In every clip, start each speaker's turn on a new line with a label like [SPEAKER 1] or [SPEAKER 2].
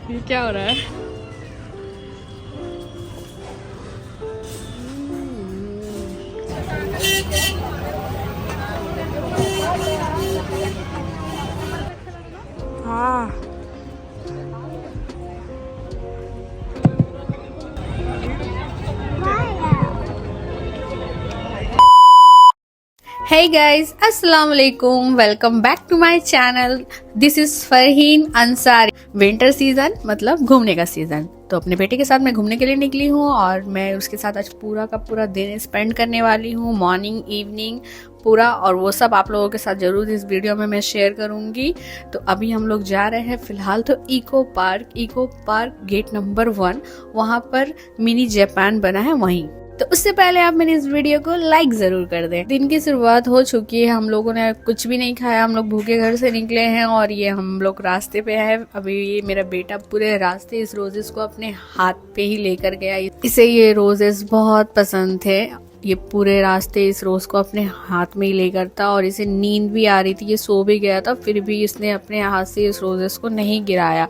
[SPEAKER 1] ये क्या हो रहा है? हाँ। Hey guys, अस्सलाम वालेकुम, welcome back to my channel. This is Farheen Ansari. Winter season मतलब घूमने का सीजन, तो अपने बेटे के साथ मैं घूमने के लिए निकली हूँ और मैं उसके साथ आज पूरा का पूरा दिन स्पेंड करने वाली हूँ, मॉर्निंग इवनिंग पूरा, और वो सब आप लोगों के साथ जरूर इस वीडियो में मैं शेयर करूंगी। तो अभी हम लोग जा रहे हैं फिलहाल तो इको पार्क गेट नंबर 1, वहाँ पर मिनी जापान बना है वहीं। तो उससे पहले आप मेरी इस वीडियो को लाइक जरूर कर दें। दिन की शुरुआत हो चुकी है, हम लोगों ने कुछ भी नहीं खाया, हम लोग भूखे घर से निकले हैं और ये हम लोग रास्ते पे हैं। अभी ये मेरा बेटा पूरे रास्ते इस रोजेस को अपने हाथ पे ही लेकर गया। इसे ये रोजेस बहुत पसंद थे, ये पूरे रास्ते इस रोज को अपने हाथ में ही लेकर था और इसे नींद भी आ रही थी, ये सो भी गया था, फिर भी इसने अपने हाथ से इस रोजेस को नहीं गिराया।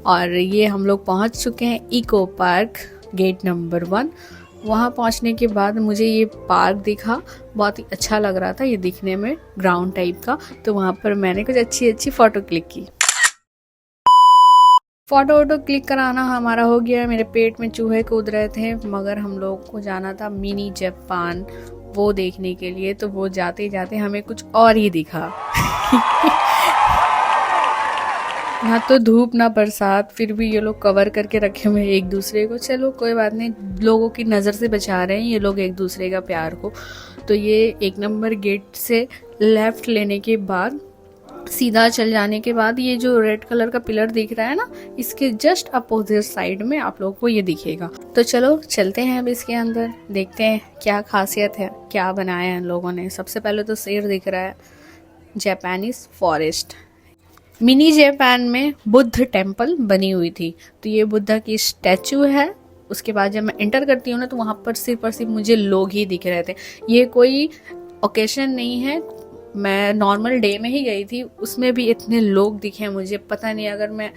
[SPEAKER 1] और ये हम लोग पहुंच चुके हैं इको पार्क गेट नंबर 1। वहाँ पहुँचने के बाद मुझे ये पार्क दिखा, बहुत ही अच्छा लग रहा था ये दिखने में, ग्राउंड टाइप का। तो वहाँ पर मैंने कुछ अच्छी अच्छी फ़ोटो क्लिक की। फ़ोटो क्लिक कराना हमारा हो गया। मेरे पेट में चूहे कूद रहे थे, मगर हम लोग को जाना था मिनी जापान वो देखने के लिए, तो वो जाते जाते हमें कुछ और ही दिखा। यहाँ तो धूप ना बरसात, फिर भी ये लोग कवर करके रखे हुए एक दूसरे को। चलो कोई बात नहीं, लोगों की नज़र से बचा रहे हैं ये लोग एक दूसरे का प्यार को। तो ये 1 नंबर गेट से लेफ्ट लेने के बाद सीधा चल जाने के बाद ये जो रेड कलर का पिलर दिख रहा है ना, इसके जस्ट अपोजिट साइड में आप लोगों को ये दिखेगा। तो चलो चलते हैं अब इसके अंदर, देखते हैं क्या खासियत है, क्या बनाया है इन लोगों ने। सबसे पहले तो शेर दिख रहा है, जापानीज फॉरेस्ट। मिनी जापान में बुद्ध टेम्पल बनी हुई थी, तो ये बुद्धा की स्टैचू है। उसके बाद जब मैं एंटर करती हूँ ना, तो वहाँ पर सिर्फ मुझे लोग ही दिख रहे थे। ये कोई ओकेशन नहीं है, मैं नॉर्मल डे में ही गई थी, उसमें भी इतने लोग दिखे मुझे। पता नहीं अगर मैं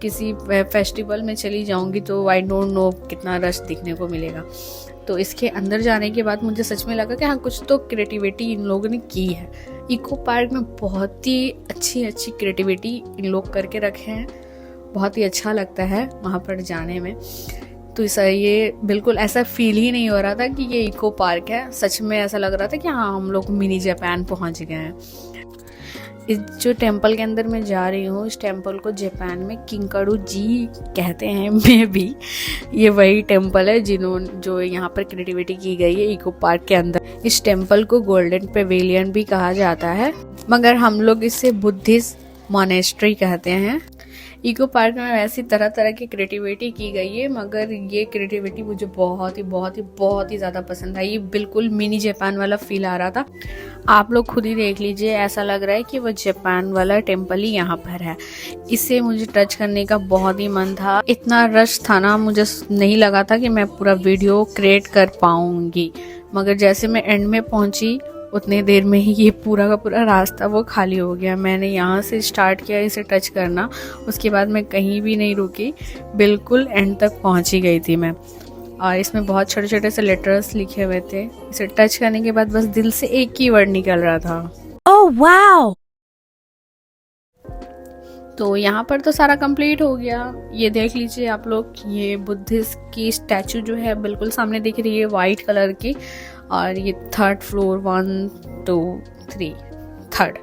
[SPEAKER 1] किसी फेस्टिवल में चली जाऊँगी तो आई डोंट नो कितना रश दिखने को मिलेगा। तो इसके अंदर जाने के बाद मुझे सच में लगा कि हाँ, कुछ तो क्रिएटिविटी इन लोगों ने की है। इको पार्क में बहुत ही अच्छी क्रिएटिविटी इन लोग करके रखे हैं, बहुत ही अच्छा लगता है वहाँ पर जाने में। तो ये बिल्कुल ऐसा फील ही नहीं हो रहा था कि ये इको पार्क है, सच में ऐसा लग रहा था कि हाँ, हम लोग मिनी जापान पहुँच गए हैं। इस जो टेम्पल के अंदर मैं जा रही हूँ, इस टेम्पल को जापान में किंकारू जी कहते हैं। मैं भी ये वही टेम्पल है जो यहाँ पर क्रिएटिविटी की गई है इको पार्क के अंदर। इस टेम्पल को गोल्डन पेविलियन भी कहा जाता है, मगर हम लोग इसे बुद्धिस्ट मॉनेस्ट्री कहते हैं। इको पार्क में ऐसी तरह तरह की क्रिएटिविटी की गई है, मगर ये क्रिएटिविटी मुझे बहुत ही ज़्यादा पसंद आई। बिल्कुल मिनी जापान वाला फील आ रहा था। आप लोग खुद ही देख लीजिए, ऐसा लग रहा है कि वो जापान वाला टेम्पल ही यहाँ पर है। इसे मुझे टच करने का बहुत ही मन था। इतना रश था ना, मुझे नहीं लगा था कि मैं पूरा वीडियो क्रिएट कर पाऊंगी, मगर जैसे मैं एंड में पहुंची उतने देर में ही ये पूरा का पूरा रास्ता वो खाली हो गया। मैंने यहाँ से स्टार्ट किया इसे टच करना, उसके बाद मैं कहीं भी नहीं रुकी, बिल्कुल एंड तक पहुँची गई थी मैं। और इसमें बहुत छोटे छोटे से लेटर्स लिखे हुए थे। इसे टच करने के बाद बस दिल से एक ही वर्ड निकल रहा था, ओह वाओ। तो यहाँ पर तो सारा कंप्लीट हो गया। ये देख लीजिए आप लोग, ये बुद्धिस्ट की स्टैचू जो है बिल्कुल सामने दिख रही है, वाइट कलर की। और ये 3rd फ्लोर, 1 2 3 3rd।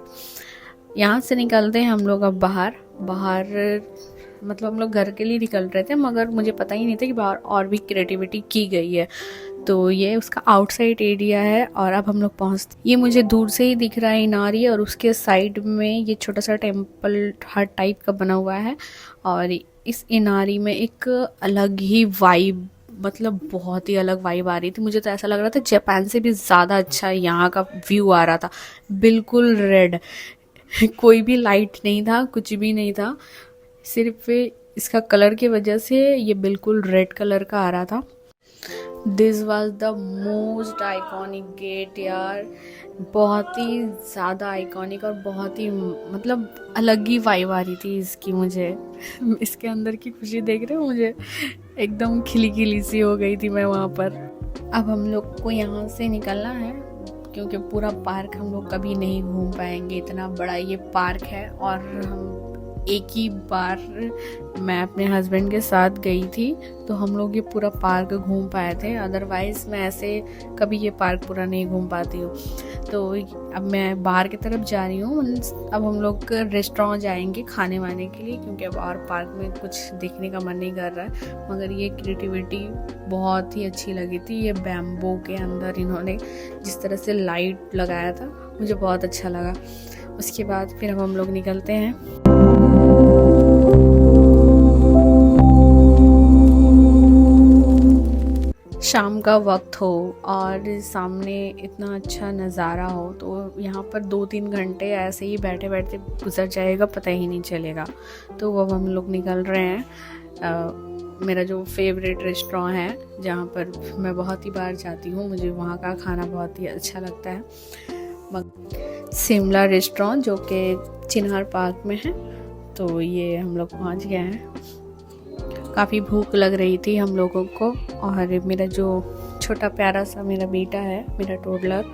[SPEAKER 1] यहाँ से निकलते हैं हम लोग अब बाहर। मतलब हम लोग घर के लिए निकल रहे थे, मगर मुझे पता ही नहीं था कि बाहर और भी क्रिएटिविटी की गई है। तो ये उसका आउटसाइड एरिया है और अब हम लोग पहुँचते। ये मुझे दूर से ही दिख रहा है इनारी, और उसके साइड में ये छोटा सा टेम्पल हट टाइप का बना हुआ है। और इस इनारी में एक अलग ही वाइब, मतलब बहुत ही अलग वाइब आ रही थी। मुझे तो ऐसा लग रहा था जापान से भी ज़्यादा अच्छा यहाँ का व्यू आ रहा था। बिल्कुल रेड, कोई भी लाइट नहीं था, कुछ भी नहीं था, सिर्फ इसका कलर की वजह से ये बिल्कुल रेड कलर का आ रहा था। This was the most iconic gate यार, बहुत ही ज़्यादा आइकॉनिक और बहुत ही मतलब अलग ही वाइब आ रही थी इसकी मुझे। इसके अंदर की खुशी देख रहे हो, मुझे एकदम खिली खिली सी हो गई थी मैं वहाँ पर। अब हम लोग को यहाँ से निकलना है क्योंकि पूरा पार्क हम लोग कभी नहीं घूम पाएंगे, इतना बड़ा ये पार्क है। और हम एक ही बार मैं अपने हस्बैंड के साथ गई थी तो हम लोग ये पूरा पार्क घूम पाए थे, अदरवाइज़ मैं ऐसे कभी ये पार्क पूरा नहीं घूम पाती हूँ। तो अब मैं बाहर की तरफ जा रही हूँ। अब हम लोग रेस्टोरेंट जाएंगे खाने वाने के लिए, क्योंकि अब और पार्क में कुछ देखने का मन नहीं कर रहा है। मगर ये क्रिएटिविटी बहुत ही अच्छी लगी थी, ये बैम्बू के अंदर इन्होंने जिस तरह से लाइट लगाया था मुझे बहुत अच्छा लगा। उसके बाद फिर अब हम लोग निकलते हैं। शाम का वक्त हो और सामने इतना अच्छा नज़ारा हो तो यहाँ पर 2-3 घंटे ऐसे ही बैठे बैठे गुजर जाएगा, पता ही नहीं चलेगा। तो अब हम लोग निकल रहे हैं। मेरा जो फेवरेट रेस्टोरेंट है जहाँ पर मैं बहुत ही बार जाती हूँ, मुझे वहाँ का खाना बहुत ही अच्छा लगता है, शिमला रेस्टोरेंट जो कि चिन्हार पार्क में है। तो ये हम लोग पहुँच गए हैं। काफ़ी भूख लग रही थी हम लोगों को, और मेरा जो छोटा प्यारा सा मेरा बेटा है, मेरा टोडलर,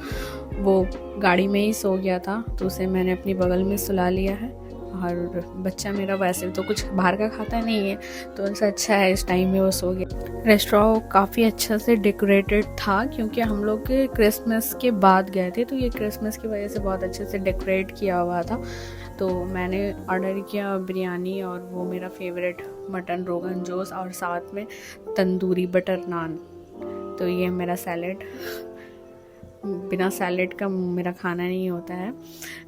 [SPEAKER 1] वो गाड़ी में ही सो गया था तो उसे मैंने अपनी बगल में सुला लिया है। और बच्चा मेरा वैसे तो कुछ बाहर का खाता नहीं है तो ऐसा अच्छा है इस टाइम में वो सो गया। रेस्टोरेंट काफ़ी अच्छा से डेकोरेटेड था क्योंकि हम लोग क्रिसमस के बाद गए थे तो ये क्रिसमस की वजह से बहुत अच्छे से डेकोरेट किया हुआ था। तो मैंने ऑर्डर किया बिरयानी और वो मेरा फेवरेट मटन रोगन जोश और साथ में तंदूरी बटर नान। तो ये मेरा सैलेड, बिना सैलेड का मेरा खाना नहीं होता है।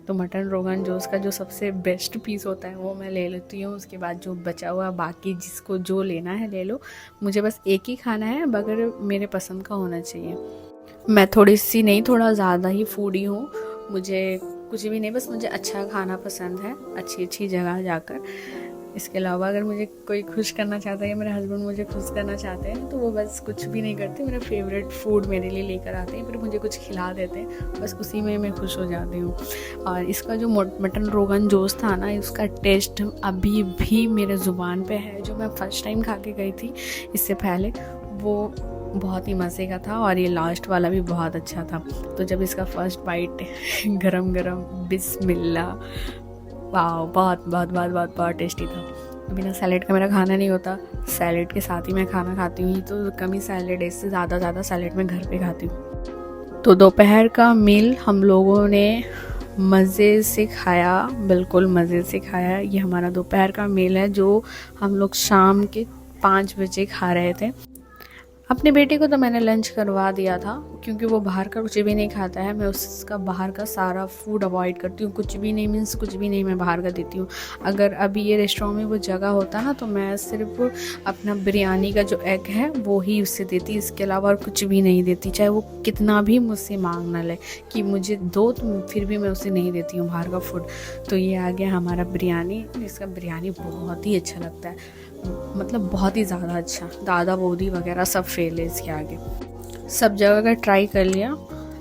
[SPEAKER 1] तो मटन रोगन जोश का जो सबसे बेस्ट पीस होता है वो मैं ले लेती हूँ। उसके बाद जो बचा हुआ बाकी जिसको जो लेना है ले लो, मुझे बस एक ही खाना है मगर मेरे पसंद का होना चाहिए। मैं थोड़ी सी नहीं, थोड़ा ज़्यादा ही फूडी हूँ, मुझे कुछ भी नहीं, बस मुझे अच्छा खाना पसंद है, अच्छी अच्छी जगह जाकर। इसके अलावा अगर मुझे कोई खुश करना चाहता है या मेरे हस्बैंड मुझे खुश करना चाहते हैं तो वो बस कुछ भी नहीं करते, मेरा फेवरेट फूड मेरे लिए लेकर आते हैं, फिर मुझे कुछ खिला देते हैं, बस उसी में मैं खुश हो जाती हूँ। और इसका जो मटन रोगन जोश था ना, उसका टेस्ट अभी भी मेरे ज़ुबान पे है। जो मैं फर्स्ट टाइम खा के गई थी इससे पहले, वो बहुत ही मज़े का था और ये लास्ट वाला भी बहुत अच्छा था। तो जब इसका फर्स्ट बाइट गरम गरम बिस्मिल्लाह, वाह, बहुत बहुत बहुत बहुत बहुत टेस्टी था। बिना सैलेड का मेरा खाना नहीं होता, सैलेड के साथ ही मैं खाना खाती हूँ, तो कम ही सैलेड, इससे ज़्यादा सैलेड मैं घर पे खाती हूँ। तो दोपहर का मील हम लोगों ने मज़े से खाया, बिल्कुल मज़े से खाया। ये हमारा दोपहर का मील है जो हम लोग शाम के 5 बजे खा रहे थे। अपने बेटे को तो मैंने लंच करवा दिया था क्योंकि वो बाहर का कुछ भी नहीं खाता है। मैं उसका बाहर का सारा फूड अवॉइड करती हूँ, कुछ भी नहीं मीन्स कुछ भी नहीं मैं बाहर का देती हूँ। अगर अभी ये रेस्टोरेंट में वो जगह होता ना तो मैं सिर्फ अपना बिरयानी का जो एग है वो ही उससे देती, इसके अलावा और कुछ भी नहीं देती, चाहे वो कितना भी मुझसे मांग ना ले कि मुझे दो, तो फिर भी मैं उसे नहीं देती हूँ बाहर का फूड। तो ये आ गया हमारा बिरयानी। इसका बिरयानी बहुत ही अच्छा लगता है, मतलब बहुत ही ज़्यादा अच्छा। दादा बोदी वगैरह सब फेल है इसके आगे। सब जगह का ट्राई कर लिया,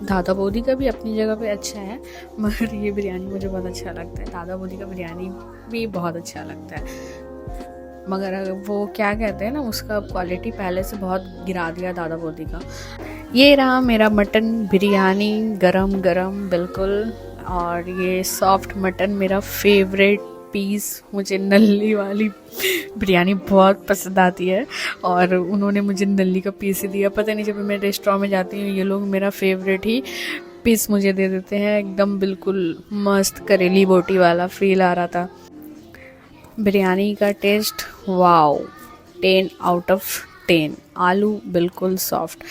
[SPEAKER 1] दादा बोदी का भी अपनी जगह पे अच्छा है मगर ये बिरयानी मुझे बहुत अच्छा लगता है। दादा बोदी का बिरयानी भी बहुत अच्छा लगता है मगर वो क्या कहते हैं ना, उसका क्वालिटी पहले से बहुत गिरा दिया दादा बोदी का। ये रहा मेरा मटन बिरयानी गरम गरम बिल्कुल, और ये सॉफ्ट मटन मेरा फेवरेट पीस। मुझे नल्ली वाली बिरयानी बहुत पसंद आती है और उन्होंने मुझे नल्ली का पीस ही दिया। पता नहीं, जब मैं रेस्टोरेंट में जाती हूँ ये लोग मेरा फेवरेट ही पीस मुझे दे देते हैं, एकदम बिल्कुल मस्त करेली बोटी वाला फील आ रहा था। बिरयानी का टेस्ट वाओ, 10 आउट ऑफ 10। आलू बिल्कुल सॉफ्ट।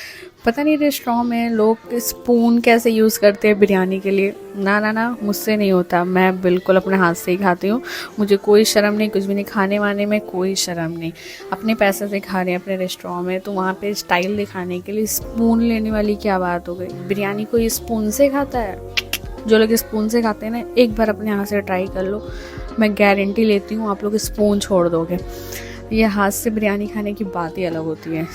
[SPEAKER 1] पता नहीं रेस्टोरेंट में लोग स्पून कैसे यूज़ करते हैं बिरयानी के लिए। ना मुझसे नहीं होता, मैं बिल्कुल अपने हाथ से ही खाती हूँ, मुझे कोई शर्म नहीं, कुछ भी नहीं, खाने वाने में कोई शर्म नहीं। अपने पैसे से खा रहे हैं अपने रेस्टोरेंट में तो वहाँ पे स्टाइल दिखाने के लिए स्पून लेने वाली क्या बात हो गई। बिरयानी कोई स्पून से खाता है? जो लोग स्पून से खाते हैं ना, एक बार अपने हाथ से ट्राई कर लो, मैं गारंटी लेती हूँ आप लोग स्पून छोड़ दोगे। ये हाथ से बिरयानी खाने की बात ही अलग होती है।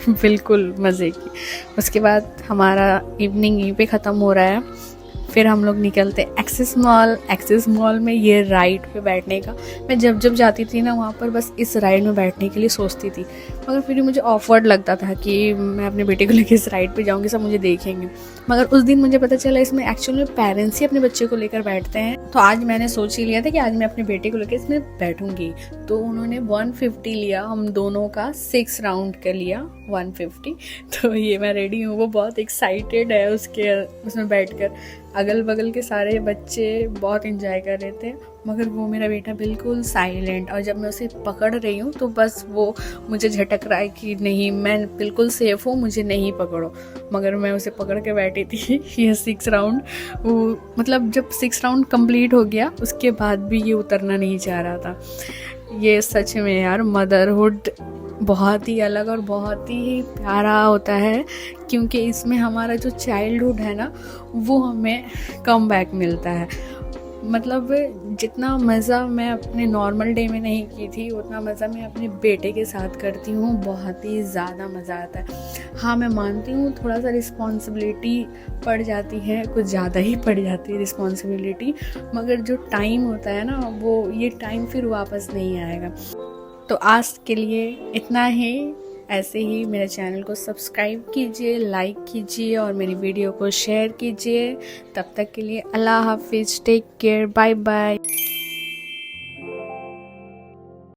[SPEAKER 1] बिल्कुल मज़े की। उसके बाद हमारा इवनिंग यहीं पे ख़त्म हो रहा है। फिर हम लोग निकलते एक्सिस मॉल। एक्सिस मॉल में ये राइड पे बैठने का, मैं जब जब जाती थी ना वहाँ पर बस इस राइड में बैठने के लिए सोचती थी, मगर फिर मुझे ऑफवर्ड लगता था कि मैं अपने बेटे को लेकर इस राइड पे जाऊँगी, सब मुझे देखेंगे। मगर उस दिन मुझे पता चला इसमें एक्चुअल में पेरेंट्स ही अपने बच्चे को लेकर बैठते हैं। तो आज मैंने सोच ही लिया था कि आज मैं अपने बेटे को लेकर इसमें बैठूंगी। तो उन्होंने 150 लिया, हम दोनों का 6 राउंड का लिया 150। तो ये मैं रेडी हूँ, वो बहुत एक्साइटेड है उसमें बैठकर। अगल बगल के सारे बच्चे बहुत इंजॉय कर रहे थे, मगर वो मेरा बेटा बिल्कुल साइलेंट। और जब मैं उसे पकड़ रही हूँ तो बस वो मुझे झटक रहा है कि नहीं, मैं बिल्कुल सेफ हूँ, मुझे नहीं पकड़ो। मगर मैं उसे पकड़ के बैठी थी। ये 6 राउंड, वो मतलब जब 6 राउंड कंप्लीट हो गया उसके बाद भी ये उतरना नहीं चाह रहा था। ये सच में यार मदरहुड बहुत ही अलग और बहुत ही प्यारा होता है, क्योंकि इसमें हमारा जो चाइल्डहुड है ना वो हमें कम बैक मिलता है। मतलब जितना मज़ा मैं अपने नॉर्मल डे में नहीं की थी उतना मज़ा मैं अपने बेटे के साथ करती हूँ। बहुत ही ज़्यादा मज़ा आता है। हाँ, मैं मानती हूँ थोड़ा सा रिस्पॉन्सिबिलिटी पड़ जाती है, कुछ ज़्यादा ही पड़ जाती है रिस्पॉन्सिबिलिटी, मगर जो टाइम होता है ना वो ये टाइम फिर वापस नहीं आएगा। तो आज के लिए इतना ही। ऐसे ही मेरे चैनल को सब्सक्राइब कीजिए, लाइक कीजिए और मेरी वीडियो को शेयर कीजिए। तब तक के लिए अल्लाह हाफिज़, टेक केयर, बाय बाय।